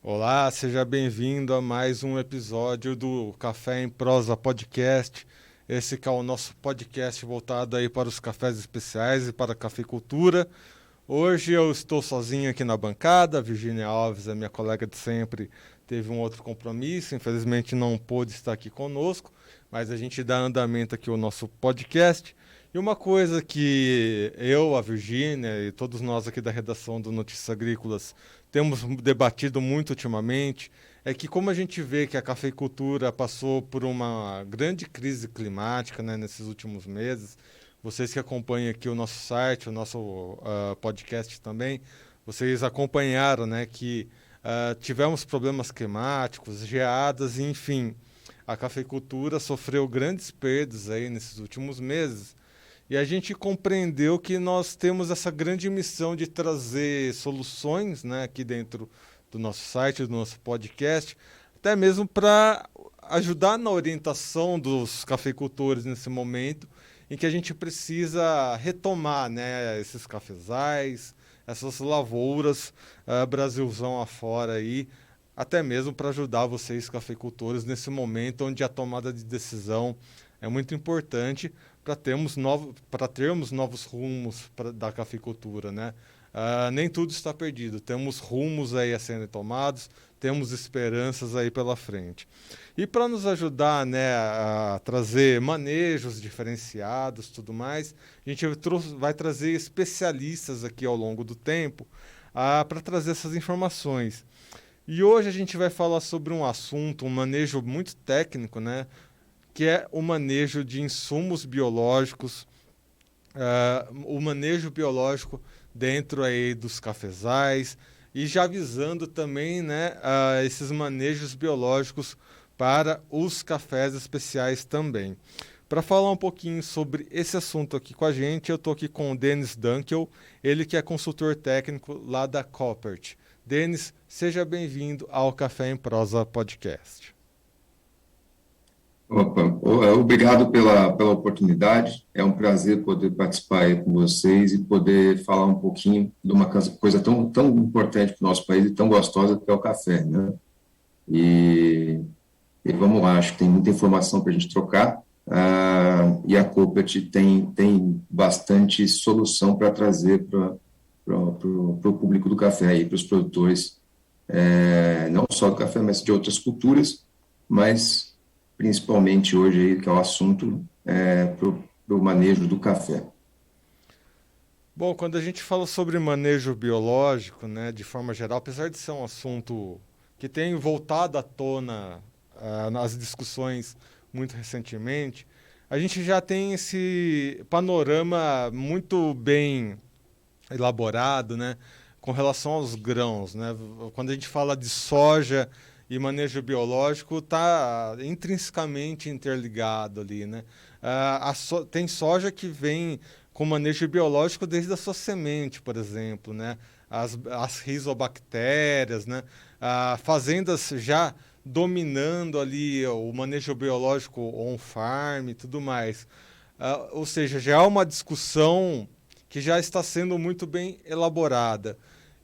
Olá, seja bem-vindo a mais um episódio do Café em Prosa Podcast. Esse que é o nosso podcast voltado aí para os cafés especiais e para a cafeicultura. Hoje eu estou sozinho aqui na bancada, a Virgínia Alves, a minha colega de sempre, teve um outro compromisso, infelizmente não pôde estar aqui conosco, mas a gente dá andamento aqui ao nosso podcast. E uma coisa que eu, a Virgínia e todos nós aqui da redação do Notícias Agrícolas temos debatido muito ultimamente é que como a gente vê que a cafeicultura passou por uma grande crise climática, né, nesses últimos meses, vocês que acompanham aqui o nosso site, o nosso podcast também, vocês acompanharam, né, que tivemos problemas climáticos, geadas, enfim, a cafeicultura sofreu grandes perdas aí nesses últimos meses. E a gente compreendeu que nós temos essa grande missão de trazer soluções, né, aqui dentro do nosso site, do nosso podcast, até mesmo para ajudar na orientação dos cafeicultores nesse momento em que a gente precisa retomar, né, esses cafezais, essas lavouras, Brasilzão afora aí, até mesmo para ajudar vocês cafeicultores nesse momento onde a tomada de decisão é muito importante para termos novos rumos da cafeicultura, né? Nem tudo está perdido, temos rumos aí a serem tomados, temos esperanças aí pela frente. E para nos ajudar, né, a trazer manejos diferenciados, tudo mais, a gente vai trazer especialistas aqui ao longo do tempo para trazer essas informações. E hoje a gente vai falar sobre um assunto, um manejo muito técnico, né, que é o manejo de insumos biológicos, o manejo biológico dentro aí dos cafezais e já visando também, né, esses manejos biológicos para os cafés especiais também. Para falar um pouquinho sobre esse assunto aqui com a gente, eu estou aqui com o Denis Dunkel, ele que é consultor técnico lá da Koppert. Denis, seja bem-vindo ao Café em Prosa Podcast. Opa, obrigado pela oportunidade. É um prazer poder participar aí com vocês e poder falar um pouquinho de uma coisa tão importante para o nosso país e tão gostosa que é o café, né? E, e vamos lá, acho que tem muita informação para a gente trocar. E a Coopert tem bastante solução para trazer para o público do café e para os produtores, não só do café, mas de outras culturas, mas principalmente hoje aí, que é o assunto para o manejo do café. Bom, quando a gente fala sobre manejo biológico, né, de forma geral, apesar de ser um assunto que tem voltado à tona nas discussões muito recentemente, a gente já tem esse panorama muito bem elaborado, né, com relação aos grãos, né? Quando a gente fala de soja e manejo biológico, está intrinsecamente interligado ali, né? Tem soja que vem com manejo biológico desde a sua semente, por exemplo, né? As rizobactérias, né? Fazendas já dominando ali o manejo biológico on-farm e tudo mais. Ou seja, já há uma discussão que já está sendo muito bem elaborada.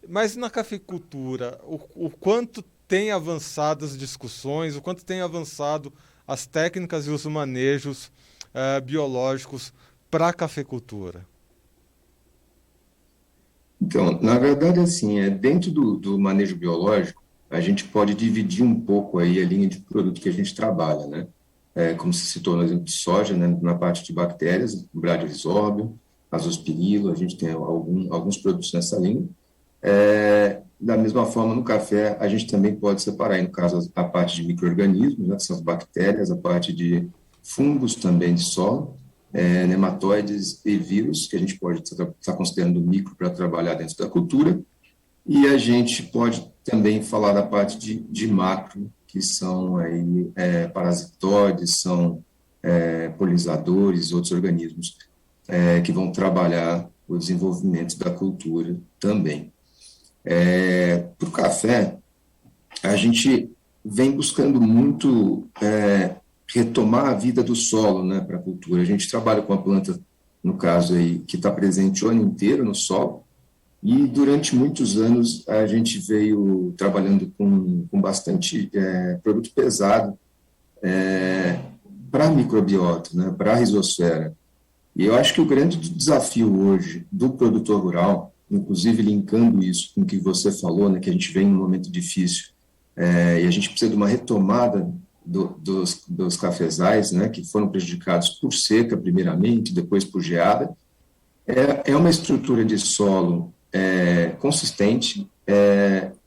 Mas na cafeicultura, o quanto tem avançado as discussões, o quanto tem avançado as técnicas e os manejos biológicos para a cafeicultura? Então, na verdade, assim, dentro do manejo biológico, a gente pode dividir um pouco aí a linha de produto que a gente trabalha, né? Como se citou no exemplo de soja, né, na parte de bactérias, Bradyrhizobio, Azospirilo, a gente tem alguns produtos nessa linha. Da mesma forma, no café, a gente também pode separar, no caso, a parte de micro-organismos, né, que são as bactérias, a parte de fungos também de solo, nematóides e vírus, que a gente pode estar considerando micro para trabalhar dentro da cultura, e a gente pode também falar da parte de macro, que são aí, parasitóides, são polinizadores, outros organismos que vão trabalhar o desenvolvimento da cultura também. Para o café, a gente vem buscando muito retomar a vida do solo, né, para a cultura. A gente trabalha com a planta, no caso aí, que está presente o ano inteiro no solo, E durante muitos anos a gente veio trabalhando com bastante produto pesado para a microbiota, né, para a risosfera. E eu acho que o grande desafio hoje do produtor rural, inclusive linkando isso com o que você falou, né, que a gente vem num momento difícil, e a gente precisa de uma retomada dos cafezais, né, que foram prejudicados por seca, primeiramente, depois por geada, é uma estrutura de solo consistente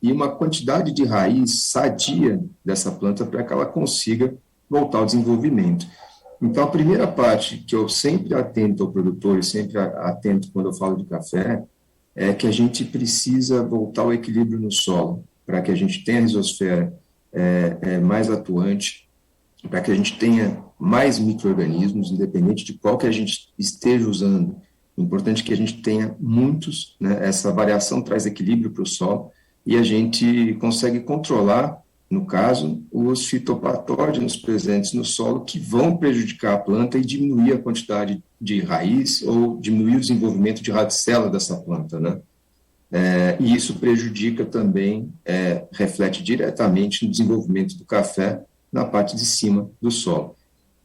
e uma quantidade de raiz sadia dessa planta para que ela consiga voltar ao desenvolvimento. Então, a primeira parte que eu sempre atento ao produtor e sempre atento quando eu falo de café é que a gente precisa voltar ao equilíbrio no solo, para que a gente tenha a risosfera mais atuante, para que a gente tenha mais micro-organismos, independente de qual que a gente esteja usando. O importante é que a gente tenha muitos, né? Essa variação traz equilíbrio para o solo e a gente consegue controlar, no caso, os fitopatógenos presentes no solo que vão prejudicar a planta e diminuir a quantidade de raiz ou diminuir o desenvolvimento de radicela dessa planta, né? E isso prejudica também, reflete diretamente no desenvolvimento do café na parte de cima do solo.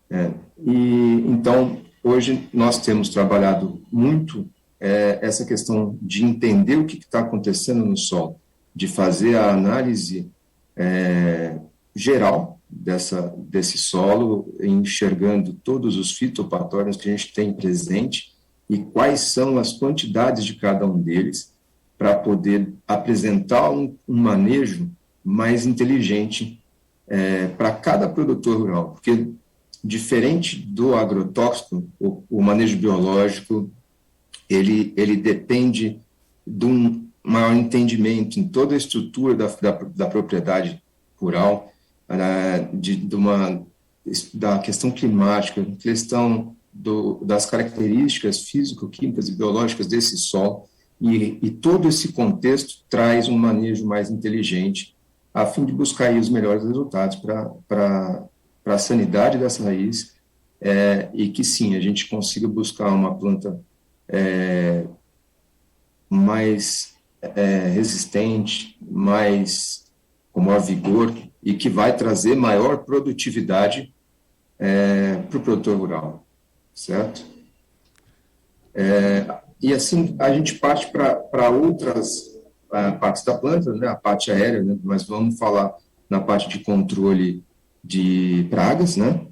E então, hoje nós temos trabalhado muito essa questão de entender o que está acontecendo no solo, de fazer a análise geral desse solo, enxergando todos os fitopatógenos que a gente tem presente e quais são as quantidades de cada um deles, para poder apresentar um manejo mais inteligente para cada produtor rural, porque diferente do agrotóxico, o manejo biológico ele depende de um maior entendimento em toda a estrutura da propriedade rural, da questão climática, questão das características físico-químicas e biológicas desse solo, e todo esse contexto traz um manejo mais inteligente a fim de buscar aí os melhores resultados para a sanidade dessa raiz e que sim, a gente consiga buscar uma planta mais resistente, mais com maior vigor e que vai trazer maior produtividade para o produtor rural, certo? E assim a gente parte para outras partes da planta, né, a parte aérea, né, mas vamos falar na parte de controle de pragas, né,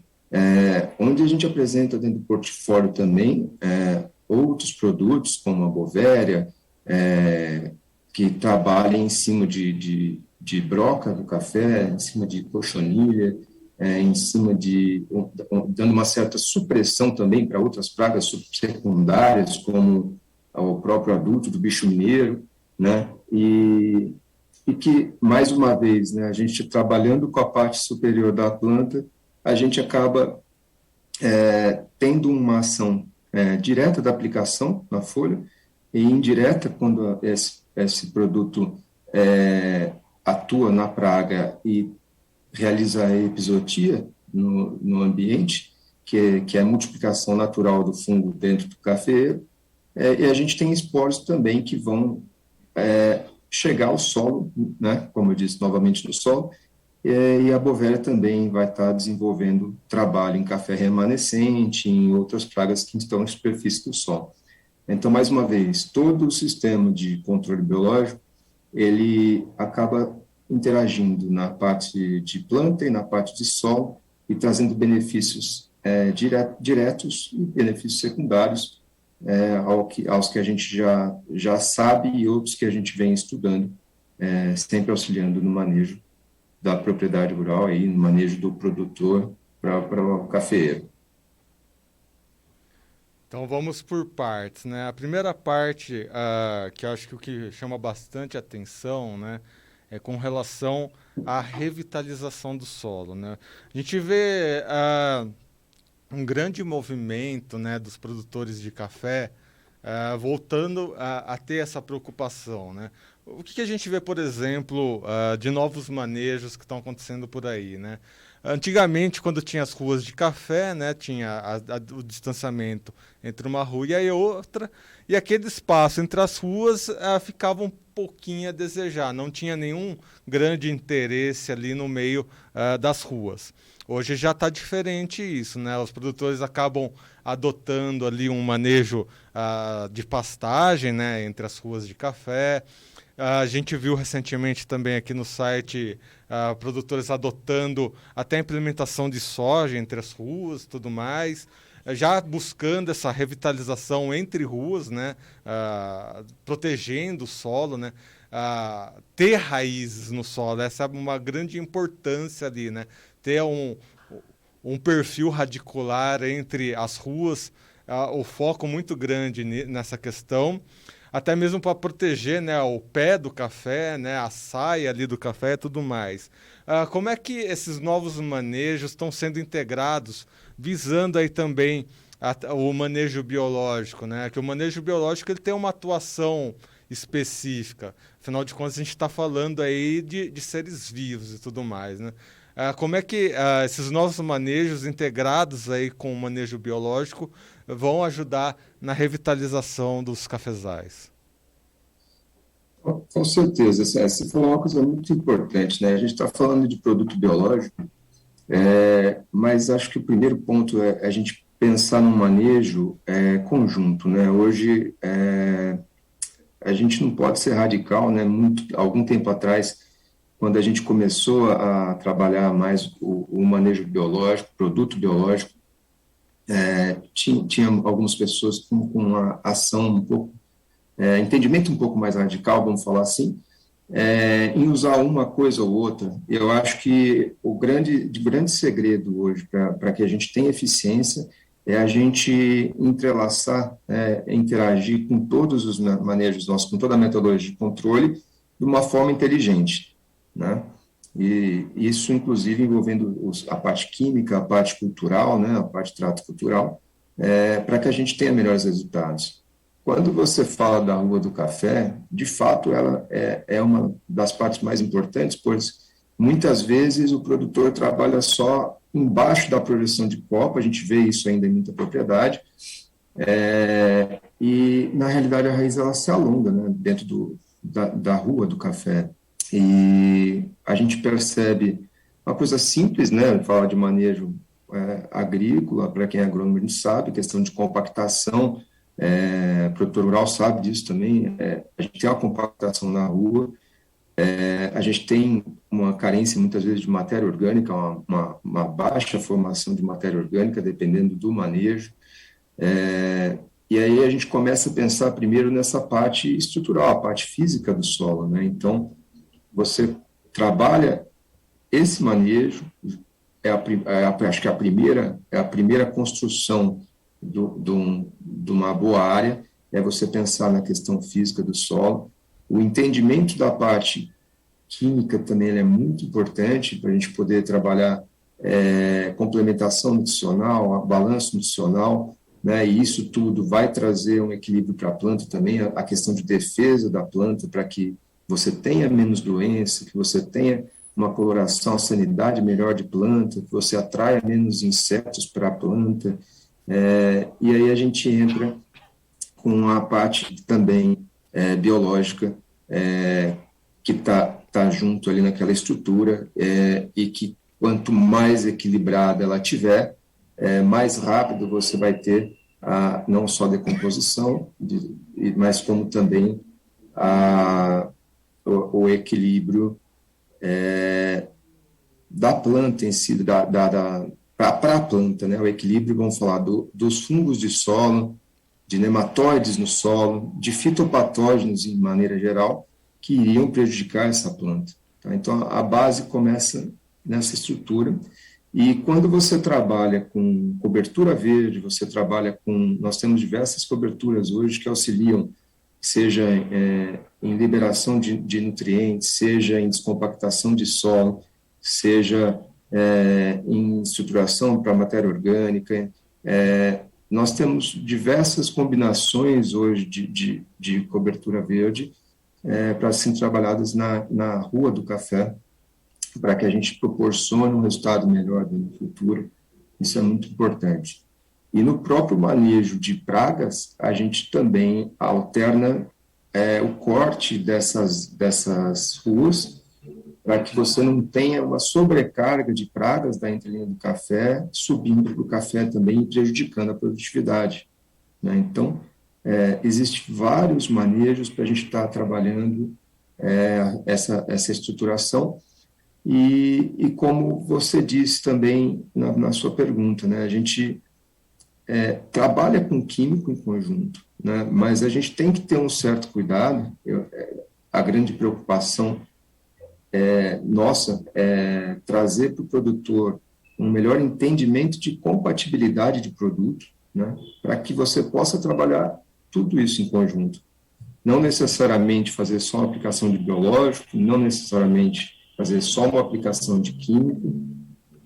onde a gente apresenta dentro do portfólio também outros produtos, como a Bovéria, que trabalha em cima de broca do café, em cima de cochonilha, em cima dando uma certa supressão também para outras pragas secundárias, como o próprio adulto do bicho mineiro, né? E que, mais uma vez, né, a gente trabalhando com a parte superior da planta, a gente acaba tendo uma ação direta da aplicação na folha e indireta quando esse produto atua na praga e realiza a epizotia no ambiente, que é a multiplicação natural do fungo dentro do cafeeiro, e a gente tem esporos também que vão chegar ao solo, né, como eu disse novamente no solo, e a Bovéria também vai estar desenvolvendo trabalho em café remanescente, em outras pragas que estão em superfície do solo. Então, mais uma vez, todo o sistema de controle biológico, ele acaba interagindo na parte de planta e na parte de solo e trazendo benefícios diretos e benefícios secundários aos que a gente já sabe e outros que a gente vem estudando, sempre auxiliando no manejo da propriedade rural, aí, no manejo do produtor para o cafeeiro. Então vamos por partes, né? A primeira parte, que eu acho que o que chama bastante atenção, né, é com relação à revitalização do solo, né? A gente vê um grande movimento, né, dos produtores de café voltando a ter essa preocupação, né? O que a gente vê, por exemplo, de novos manejos que estão acontecendo por aí, né? Antigamente, quando tinha as ruas de café, né, tinha o distanciamento entre uma rua e a outra, e aquele espaço entre as ruas ficava um pouquinho a desejar, não tinha nenhum grande interesse ali no meio das ruas. Hoje já está diferente isso, né? Os produtores acabam adotando ali um manejo de pastagem, né, entre as ruas de café. A gente viu recentemente também aqui no site produtores adotando até a implementação de soja entre as ruas e tudo mais, já buscando essa revitalização entre ruas, né? Protegendo o solo, né? Ter raízes no solo, essa é uma grande importância ali, né? Ter um perfil radicular entre as ruas, o foco muito grande nessa questão, até mesmo para proteger, né, o pé do café, né, a saia ali do café e tudo mais. Como é que esses novos manejos estão sendo integrados, visando aí também o manejo biológico, né? Que o manejo biológico ele tem uma atuação específica. Afinal de contas, a gente está falando aí de seres vivos e tudo mais, né? Como é que esses novos manejos integrados aí com o manejo biológico vão ajudar na revitalização dos cafezais? Com certeza, você falou uma coisa muito importante, né? A gente está falando de produto biológico, mas acho que o primeiro ponto é a gente pensar no manejo conjunto, né? Hoje a gente não pode ser radical, né? Algum tempo atrás, quando a gente começou a trabalhar mais o manejo biológico, produto biológico, tinha algumas pessoas com uma ação um pouco, entendimento um pouco mais radical, vamos falar assim, em usar uma coisa ou outra. Eu acho que o grande segredo hoje para que a gente tenha eficiência é a gente entrelaçar, interagir com todos os manejos nossos, com toda a metodologia de controle, de uma forma inteligente, né? E isso, inclusive, envolvendo a parte química, a parte cultural, né, a parte de trato cultural, para que a gente tenha melhores resultados. Quando você fala da Rua do Café, de fato, ela é uma das partes mais importantes, pois muitas vezes o produtor trabalha só embaixo da projeção de copa, a gente vê isso ainda em muita propriedade, e na realidade a raiz ela se alonga, né, dentro da Rua do Café. E a gente percebe uma coisa simples, né, falar de manejo agrícola, para quem é agrônomo a gente sabe, questão de compactação, produtor rural sabe disso também, a gente tem uma compactação na rua, a gente tem uma carência muitas vezes de matéria orgânica, uma baixa formação de matéria orgânica, dependendo do manejo, e aí a gente começa a pensar primeiro nessa parte estrutural, a parte física do solo, né? Então, você trabalha esse manejo, acho que é a primeira construção de uma boa área, é você pensar na questão física do solo. O entendimento da parte química também é muito importante para a gente poder trabalhar complementação nutricional, balanço nutricional, né, e isso tudo vai trazer um equilíbrio para a planta também, a questão de defesa da planta, para que você tenha menos doença, que você tenha uma coloração, a sanidade melhor de planta, que você atraia menos insetos para a planta, e aí a gente entra com a parte também biológica, que tá junto ali naquela estrutura, e que quanto mais equilibrada ela tiver, mais rápido você vai ter não só a decomposição, mas como também o equilíbrio da planta em si, para a planta, né? O equilíbrio, vamos falar, dos fungos de solo, de nematóides no solo, de fitopatógenos em maneira geral, que iriam prejudicar essa planta. Tá? Então, a base começa nessa estrutura, e quando você trabalha com cobertura verde, você trabalha com... Nós temos diversas coberturas hoje que auxiliam, seja em liberação de nutrientes, seja em descompactação de solo, seja em estruturação para matéria orgânica. Nós temos diversas combinações hoje de cobertura verde para serem trabalhadas na Rua do Café, para que a gente proporcione um resultado melhor no futuro. Isso é muito importante. E no próprio manejo de pragas, a gente também alterna o corte dessas ruas para que você não tenha uma sobrecarga de pragas da entrelinha do café, subindo para o café também e prejudicando a produtividade, né? Então, existem vários manejos para a gente estar trabalhando essa estruturação e como você disse também na sua pergunta, né, a gente trabalha com químico em conjunto, né, mas a gente tem que ter um certo cuidado. A grande preocupação nossa é trazer para o produtor um melhor entendimento de compatibilidade de produto, né, para que você possa trabalhar tudo isso em conjunto. Não necessariamente fazer só uma aplicação de biológico, não necessariamente fazer só uma aplicação de químico,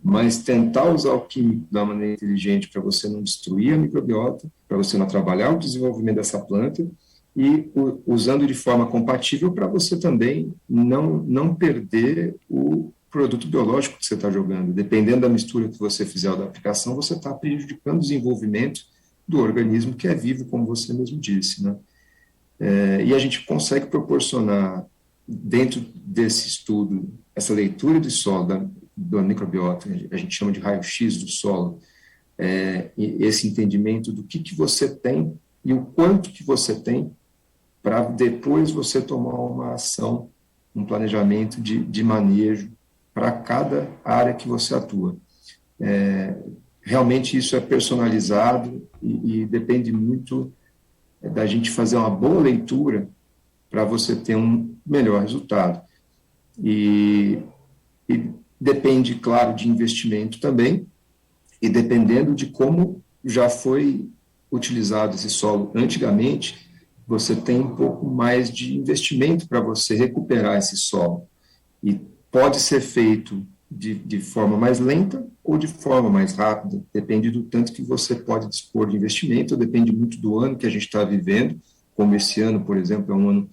mas tentar usar o químico da maneira inteligente para você não destruir a microbiota, para você não atrapalhar o desenvolvimento dessa planta e usando de forma compatível para você também não perder o produto biológico que você está jogando. Dependendo da mistura que você fizer da aplicação, você está prejudicando o desenvolvimento do organismo que é vivo, como você mesmo disse, né? E a gente consegue proporcionar, dentro desse estudo, essa leitura de solo da microbiota, a gente chama de raio-x do solo, esse entendimento do que você tem e o quanto que você tem, para depois você tomar uma ação, um planejamento de manejo para cada área que você atua. Realmente isso é personalizado e depende muito da gente fazer uma boa leitura para você ter um melhor resultado. E depende, claro, de investimento também, e dependendo de como já foi utilizado esse solo antigamente, você tem um pouco mais de investimento para você recuperar esse solo. E pode ser feito de forma mais lenta ou de forma mais rápida, depende do tanto que você pode dispor de investimento, depende muito do ano que a gente está vivendo, como esse ano, por exemplo, é um ano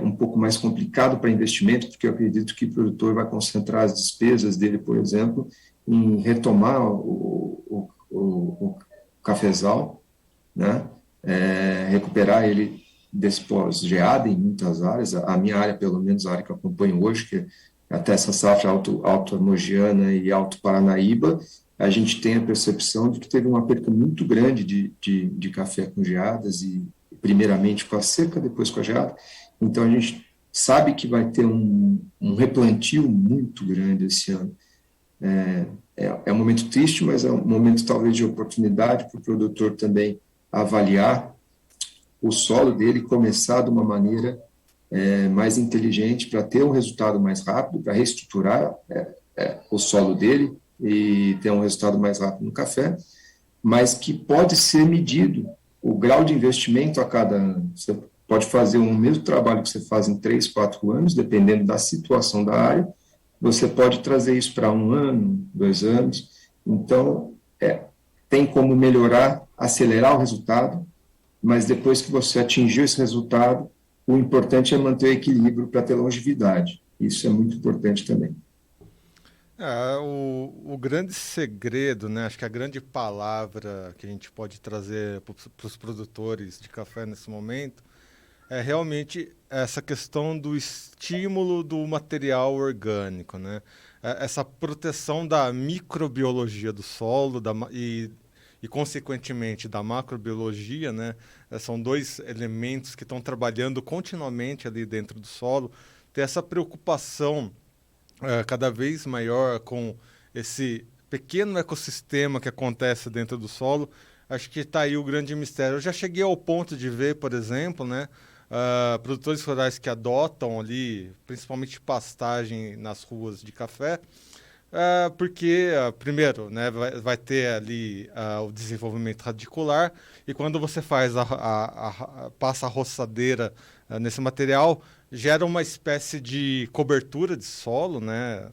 um pouco mais complicado para investimento, porque eu acredito que o produtor vai concentrar as despesas dele, por exemplo, em retomar o cafezal, né? Recuperar ele desse pós-geada em muitas áreas. A minha área, pelo menos a área que eu acompanho hoje, que é até essa safra Alto Mogiana e Alto Paranaíba, a gente tem a percepção de que teve uma perda muito grande de café com geadas, e primeiramente com a seca, depois com a geada. Então a gente sabe que vai ter um replantio muito grande esse ano. É um momento triste, mas é um momento talvez de oportunidade para o produtor também avaliar o solo dele, começar de uma maneira mais inteligente para ter um resultado mais rápido, para reestruturar o solo dele e ter um resultado mais rápido no café, mas que pode ser medido o grau de investimento a cada ano. Você pode fazer o mesmo trabalho que você faz em 3, 4 anos, dependendo da situação da área, você pode trazer isso para 1 ano, 2 anos. Então, tem como melhorar, acelerar o resultado, mas depois que você atingiu esse resultado, o importante é manter o equilíbrio para ter longevidade. Isso é muito importante também. O grande segredo, né? Acho que a grande palavra que a gente pode trazer para os produtores de café nesse momento é realmente essa questão do estímulo do material orgânico, né? Essa proteção da microbiologia do solo e, consequentemente, da macrobiologia, né? São dois elementos que estão trabalhando continuamente ali dentro do solo. Ter essa preocupação cada vez maior com esse pequeno ecossistema que acontece dentro do solo. Acho que está aí o grande mistério. Eu já cheguei ao ponto de ver, por exemplo, né, produtores rurais que adotam ali, principalmente pastagem nas ruas de café, porque, primeiro, né, vai ter ali o desenvolvimento radicular, e quando você passa a roçadeira nesse material, gera uma espécie de cobertura de solo, né?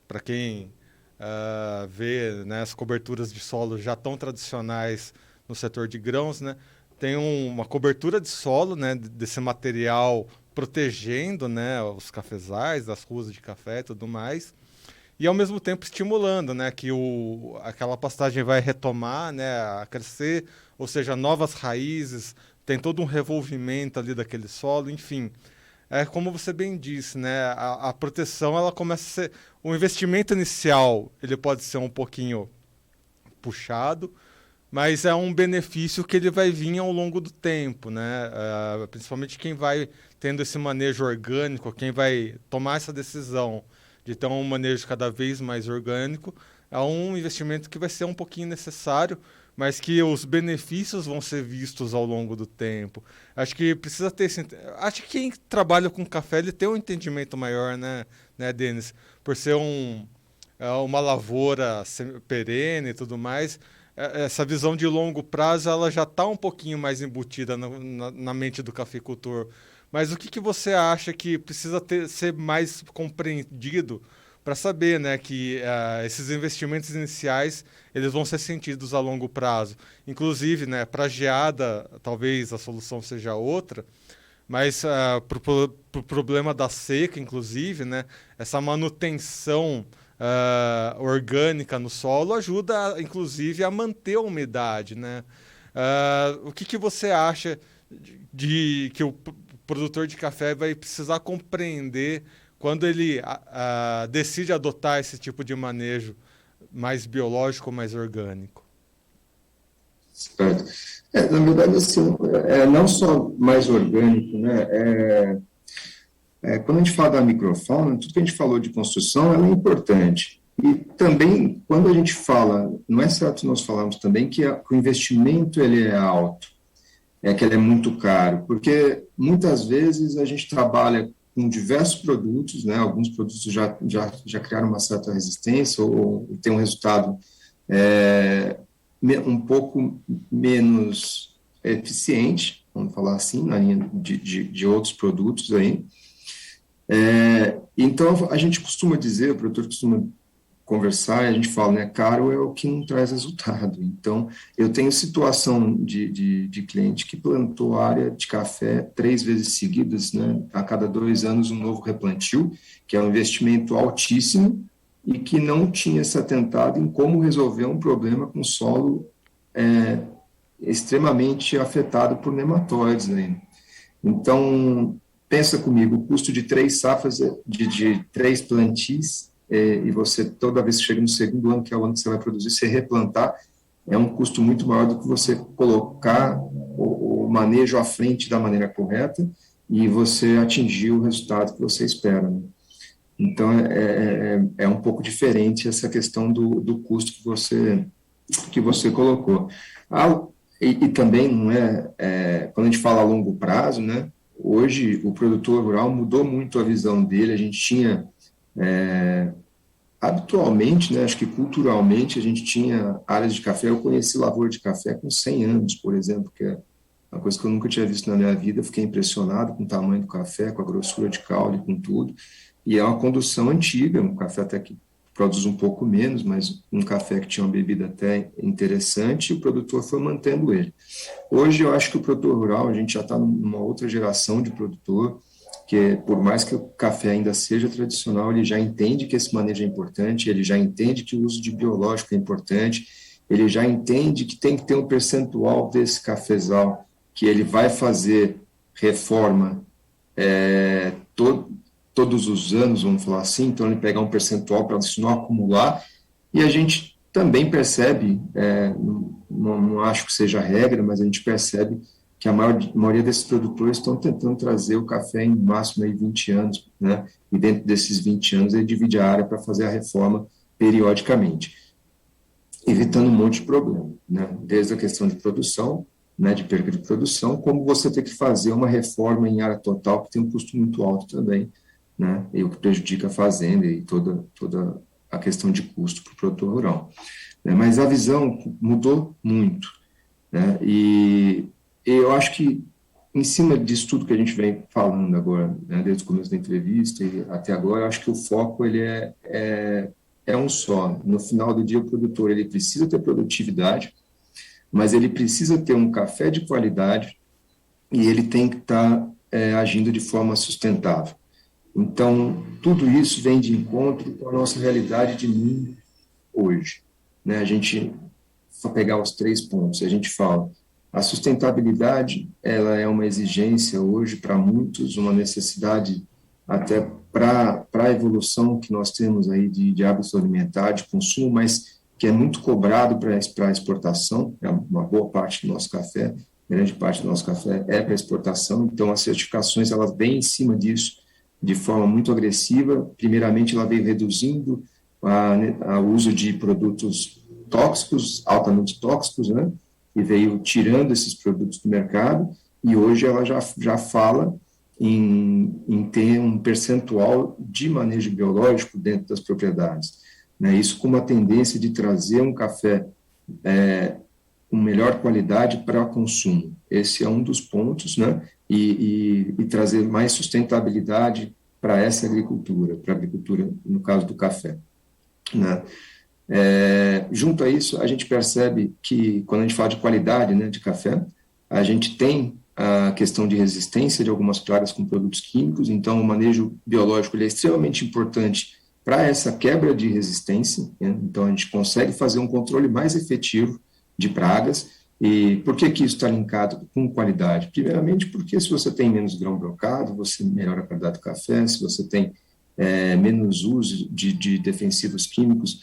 Para quem vê, né, as coberturas de solo já tão tradicionais no setor de grãos, né? Tem uma cobertura de solo, né, desse material protegendo, né, os cafezais, as ruas de café e tudo mais, e ao mesmo tempo estimulando, né, que aquela pastagem vai retomar, né, a crescer, ou seja, novas raízes, tem todo um revolvimento ali daquele solo, enfim. É como você bem disse, né, a proteção ela começa a ser, o investimento inicial ele pode ser um pouquinho puxado, mas é um benefício que ele vai vir ao longo do tempo, né? Principalmente quem vai tendo esse manejo orgânico, quem vai tomar essa decisão de ter um manejo cada vez mais orgânico, é um investimento que vai ser um pouquinho necessário, mas que os benefícios vão ser vistos ao longo do tempo. Acho que precisa ter acho que quem trabalha com café ele tem um entendimento maior, né, Denis? Por ser uma lavoura perene e tudo mais, essa visão de longo prazo ela já está um pouquinho mais embutida na mente do cafeicultor. Mas o que você acha que precisa ser mais compreendido para saber, né, que esses investimentos iniciais eles vão ser sentidos a longo prazo? Inclusive, né, para geada, talvez a solução seja outra, mas para o problema da seca, inclusive, né, essa manutenção orgânica no solo ajuda, inclusive, a manter a umidade, né? O que você acha que o produtor de café vai precisar compreender quando ele decide adotar esse tipo de manejo mais biológico, mais orgânico? Certo. Na verdade, assim, não só mais orgânico, né? Quando a gente fala da microfauna, tudo que a gente falou de construção ela é importante. E também, quando a gente fala, não é certo nós falarmos também que o investimento ele é alto, que ele é muito caro, porque muitas vezes a gente trabalha com diversos produtos, né? Alguns produtos já criaram uma certa resistência ou tem um resultado um pouco menos eficiente, vamos falar assim, na linha de outros produtos aí. Então, a gente costuma dizer, o produtor costuma conversar, e a gente fala, né, caro é o que não traz resultado. Então, eu tenho situação de cliente que plantou área de café 3 vezes seguidas, né, a cada 2 anos um novo replantio, que é um investimento altíssimo e que não tinha se atentado em como resolver um problema com solo extremamente afetado por nematóides aí. Então, pensa comigo, o custo de 3 safras, de 3 plantis, e você, toda vez que chega no segundo ano, que é o ano que você vai produzir, você replantar, é um custo muito maior do que você colocar o manejo à frente da maneira correta e você atingir o resultado que você espera, né? Então, é um pouco diferente essa questão do custo que você colocou. E também, não quando a gente fala a longo prazo, né? Hoje, o produtor rural mudou muito a visão dele. A gente tinha, habitualmente, né, acho que culturalmente, a gente tinha áreas de café. Eu conheci lavoura de café com 100 anos, por exemplo, que é uma coisa que eu nunca tinha visto na minha vida. Eu fiquei impressionado com o tamanho do café, com a grossura de caule, com tudo. E é uma condução antiga, um café até que produz um pouco menos, mas um café que tinha uma bebida até interessante, e o produtor foi mantendo ele. Hoje, eu acho que o produtor rural, a gente já está numa outra geração de produtor, que por mais que o café ainda seja tradicional, ele já entende que esse manejo é importante, ele já entende que o uso de biológico é importante, ele já entende que tem que ter um percentual desse cafezal, que ele vai fazer reforma todos os anos, vamos falar assim, então ele pegar um percentual para isso não acumular, e a gente também percebe, não acho que seja regra, mas a gente percebe que a maioria desses produtores estão tentando trazer o café em máximo aí 20 anos, né? E dentro desses 20 anos ele divide a área para fazer a reforma periodicamente, evitando um monte de problema, né? Desde a questão de produção, né, de perda de produção, como você ter que fazer uma reforma em área total, que tem um custo muito alto também, né? E o que prejudica a fazenda e toda a questão de custo para o produtor rural, né? Mas a visão mudou muito, né? E eu acho que, em cima disso tudo que a gente vem falando agora, né, desde o começo da entrevista e até agora, eu acho que o foco ele é um só. No final do dia, o produtor ele precisa ter produtividade, mas ele precisa ter um café de qualidade e ele tem que estar agindo de forma sustentável. Então, tudo isso vem de encontro com a nossa realidade de mundo hoje. Né? A gente, só pegar os 3 pontos, a gente fala, a sustentabilidade, ela é uma exigência hoje para muitos, uma necessidade até para a evolução que nós temos aí de hábitos alimentares, de consumo, mas que é muito cobrado para a exportação, é uma boa parte do nosso café, grande parte do nosso café é para exportação, então as certificações elas vêm em cima disso de forma muito agressiva. Primeiramente, ela veio reduzindo o uso de produtos tóxicos, altamente tóxicos, né? E veio tirando esses produtos do mercado, e hoje ela já fala em ter um percentual de manejo biológico dentro das propriedades. Né? Isso com uma tendência de trazer um café com melhor qualidade para consumo. Esse é um dos pontos, né? E trazer mais sustentabilidade para essa agricultura, para a agricultura, no caso do café. Né? Junto a isso, a gente percebe que, quando a gente fala de qualidade, né, de café, a gente tem a questão de resistência de algumas pragas com produtos químicos, então o manejo biológico ele é extremamente importante para essa quebra de resistência, né? Então a gente consegue fazer um controle mais efetivo de pragas. E por que isso está linkado com qualidade? Primeiramente porque se você tem menos grão brocado, você melhora a qualidade do café, se você tem menos uso de defensivos químicos,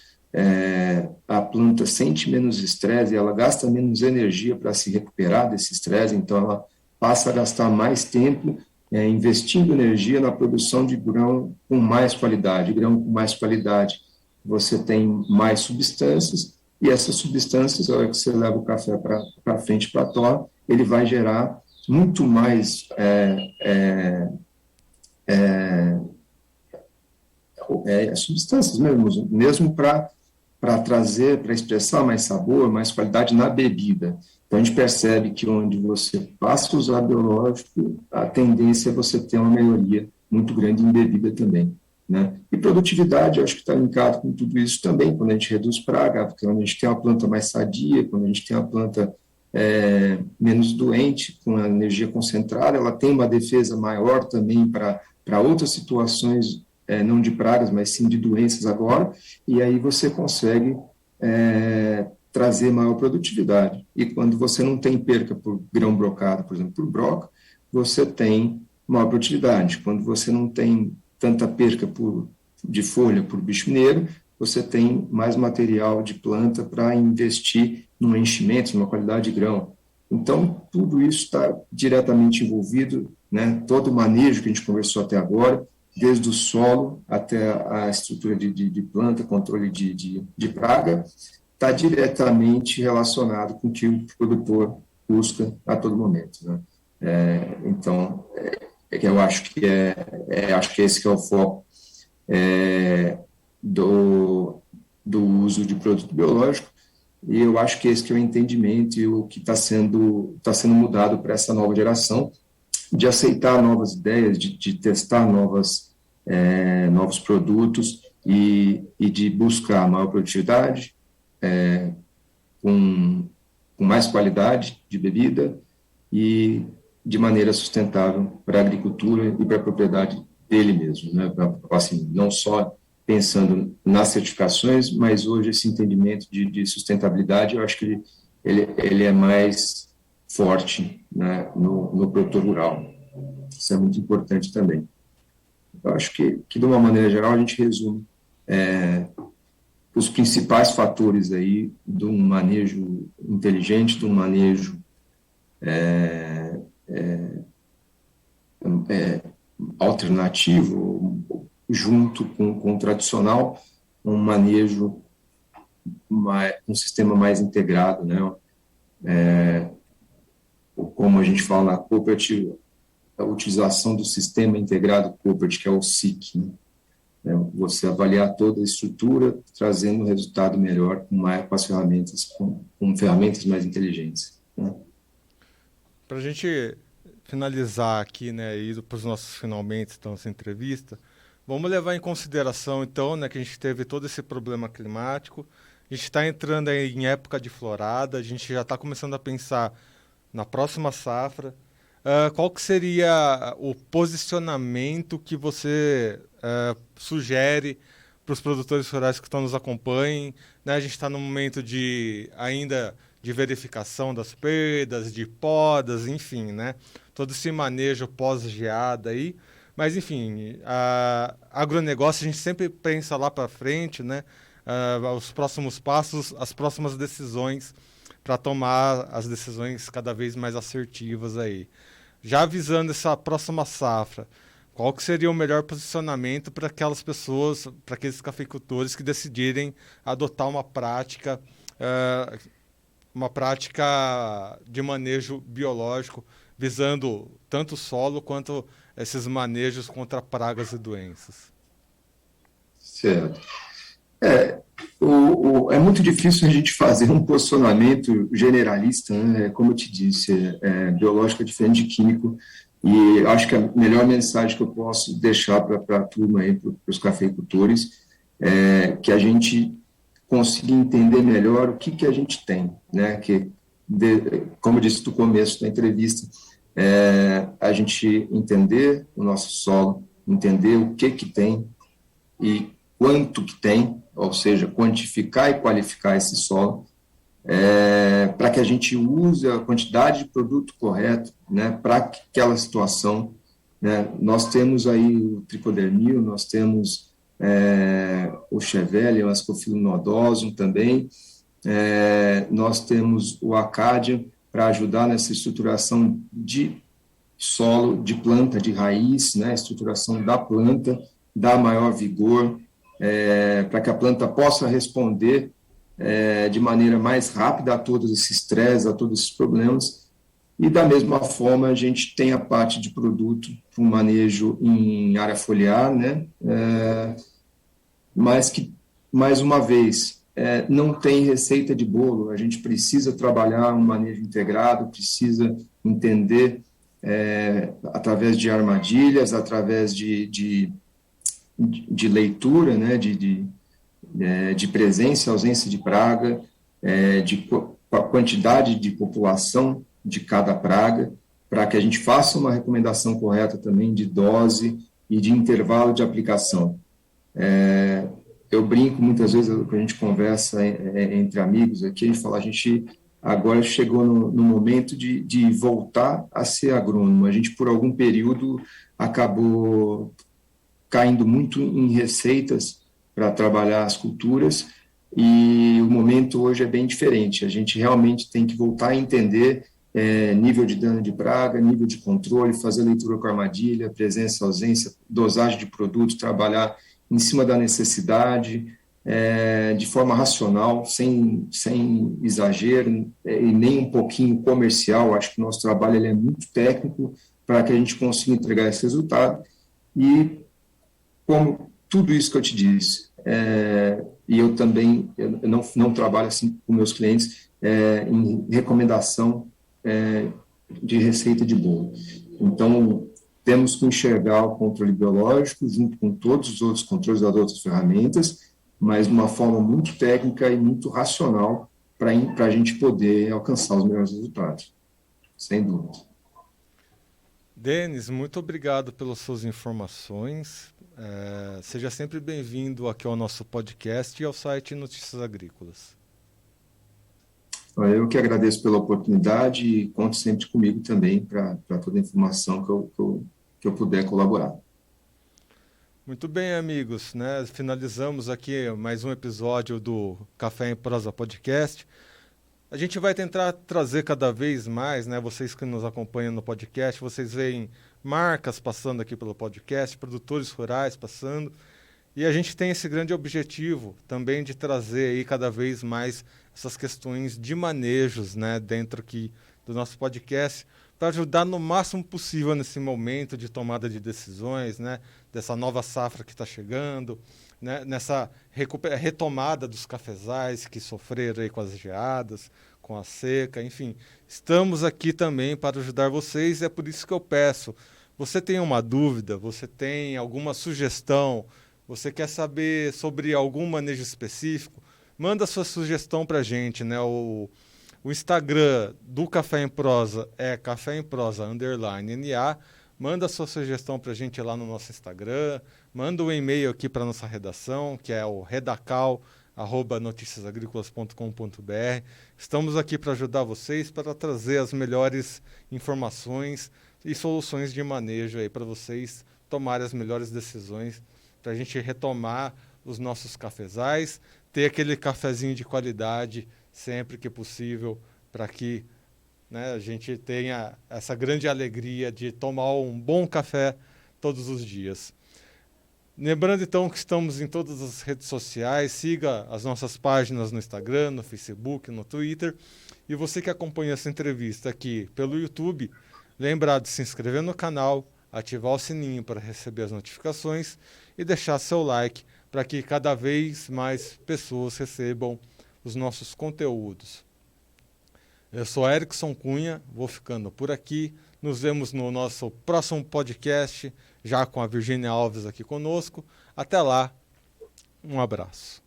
a planta sente menos estresse, ela gasta menos energia para se recuperar desse estresse, então ela passa a gastar mais tempo investindo energia na produção de grão com mais qualidade. Grão com mais qualidade, você tem mais substâncias, e essas substâncias, na hora que você leva o café para frente, para a torra, ele vai gerar muito mais substâncias mesmo para trazer, para expressar mais sabor, mais qualidade na bebida. Então, a gente percebe que onde você passa a usar biológico, a tendência é você ter uma melhoria muito grande em bebida também. Né? E produtividade, eu acho que está linkado com tudo isso também, quando a gente reduz praga, porque quando a gente tem uma planta mais sadia, quando a gente tem uma planta menos doente, com a energia concentrada, ela tem uma defesa maior também para outras situações, não de pragas, mas sim de doenças agora, e aí você consegue trazer maior produtividade. E quando você não tem perca por grão brocado, por exemplo, por broca, você tem maior produtividade. Quando você não tem tanta perca de folha por bicho mineiro, você tem mais material de planta para investir no enchimento, numa qualidade de grão. Então, tudo isso está diretamente envolvido, né? Todo o manejo que a gente conversou até agora, desde o solo até a estrutura de planta, controle de praga, está diretamente relacionado com o que o produtor busca a todo momento. Né? Então, eu acho que acho que esse que é o foco do uso de produto biológico, e eu acho que esse que é o entendimento e o que está sendo mudado para essa nova geração, de aceitar novas ideias, de testar novos produtos e de buscar maior produtividade, com mais qualidade de bebida e de maneira sustentável para a agricultura e para a propriedade dele mesmo, né? Assim, não só pensando nas certificações, mas hoje esse entendimento de sustentabilidade, eu acho que ele é mais forte, né, no produtor rural. Isso é muito importante também. Eu acho que de uma maneira geral, a gente resume os principais fatores aí de um manejo inteligente, de um manejo alternativo, junto com o tradicional, um manejo, um sistema mais integrado, né? Como a gente fala na cooperativa, a utilização do sistema integrado corporate, que é o SIC, né? Você avaliar toda a estrutura, trazendo um resultado melhor com as ferramentas, com ferramentas mais inteligentes. Né? Para a gente finalizar aqui, né, e ir para os nossos finalmente, então, essa entrevista, vamos levar em consideração, então, né, que a gente teve todo esse problema climático, a gente está entrando aí em época de florada, a gente já está começando a pensar na próxima safra. qual que seria o posicionamento que você sugere para os produtores rurais que estão nos acompanhem, né? A gente está num momento ainda de verificação das perdas, de podas, enfim, né? Todo esse manejo pós-geada aí. Mas, enfim, agronegócio a gente sempre pensa lá para frente, né? Os próximos passos, as próximas decisões para tomar as decisões cada vez mais assertivas aí. Já avisando essa próxima safra, qual que seria o melhor posicionamento para aquelas pessoas, para aqueles cafeicultores que decidirem adotar eh, uma prática de manejo biológico, visando tanto o solo quanto esses manejos contra pragas e doenças? Certo. É, é muito difícil a gente fazer um posicionamento generalista, né? Como eu te disse, biológico é diferente de químico, e acho que a melhor mensagem que eu posso deixar para a turma aí, para os cafeicultores, é que a gente consiga entender melhor o que a gente tem, né? Como eu disse no começo da entrevista, a gente entender o nosso solo, entender o que tem e quanto que tem, ou seja, quantificar e qualificar esse solo, para que a gente use a quantidade de produto correto, né, para aquela situação, né? Nós temos aí o tricodermil, nós temos o Chevelle, o Ascophyllum nodosum também, nós temos o Acadia para ajudar nessa estruturação de solo, de planta, de raiz, né, estruturação da planta, dar maior vigor, para que a planta possa responder de maneira mais rápida a todos esses estresses, a todos esses problemas. E, da mesma forma, a gente tem a parte de produto para um manejo em área foliar, né? Mas que, mais uma vez, não tem receita de bolo. A gente precisa trabalhar um manejo integrado, precisa entender através de armadilhas, através de leitura, né? De presença e ausência de praga, de quantidade de população de cada praga, para que a gente faça uma recomendação correta também de dose e de intervalo de aplicação. Eu brinco muitas vezes, quando a gente conversa entre amigos aqui, a gente fala, a gente agora chegou no momento de voltar a ser agrônomo. A gente, por algum período, acabou caindo muito em receitas para trabalhar as culturas, e o momento hoje é bem diferente. A gente realmente tem que voltar a entender nível de dano de praga, nível de controle, fazer leitura com armadilha, presença, ausência, dosagem de produtos, trabalhar em cima da necessidade, de forma racional, sem exagero, e nem um pouquinho comercial. Acho que o nosso trabalho ele é muito técnico para que a gente consiga entregar esse resultado. E como tudo isso que eu te disse, e eu também eu não trabalho assim com meus clientes em recomendação de receita de bolo. Então, temos que enxergar o controle biológico junto com todos os outros controles das outras ferramentas, mas de uma forma muito técnica e muito racional para a gente poder alcançar os melhores resultados, sem dúvida. Denis, muito obrigado pelas suas informações. Seja sempre bem-vindo aqui ao nosso podcast e ao site Notícias Agrícolas. Eu que agradeço pela oportunidade e conte sempre comigo também para toda a informação que eu puder colaborar. Muito bem, amigos, né? Finalizamos aqui mais um episódio do Café em Prosa Podcast. A gente vai tentar trazer cada vez mais, né? Vocês que nos acompanham no podcast, vocês veem marcas passando aqui pelo podcast, produtores rurais passando. E a gente tem esse grande objetivo também de trazer aí cada vez mais essas questões de manejos, né, dentro aqui do nosso podcast, para ajudar no máximo possível nesse momento de tomada de decisões, né, dessa nova safra que está chegando, né, nessa retomada dos cafezais que sofreram aí com as geadas, com a seca, enfim. Estamos aqui também para ajudar vocês e é por isso que eu peço, você tem uma dúvida, você tem alguma sugestão, você quer saber sobre algum manejo específico, manda sua sugestão para a gente, né? O Instagram do Café em Prosa é Café em Prosa _NA. Manda sua sugestão para a gente lá no nosso Instagram. Manda um e-mail aqui para nossa redação, que é o redacal@noticiasagricolas.com.br. Estamos aqui para ajudar vocês, para trazer as melhores informações e soluções de manejo aí para vocês tomarem as melhores decisões, para a gente retomar os nossos cafezais, ter aquele cafezinho de qualidade sempre que possível, para que, né, a gente tenha essa grande alegria de tomar um bom café todos os dias. Lembrando então que estamos em todas as redes sociais, siga as nossas páginas no Instagram, no Facebook, no Twitter. E você que acompanha essa entrevista aqui pelo YouTube, lembrar de se inscrever no canal, ativar o sininho para receber as notificações e deixar seu like para que cada vez mais pessoas recebam os nossos conteúdos. Eu sou Erickson Cunha, vou ficando por aqui. Nos vemos no nosso próximo podcast, já com a Virgínia Alves aqui conosco. Até lá, um abraço.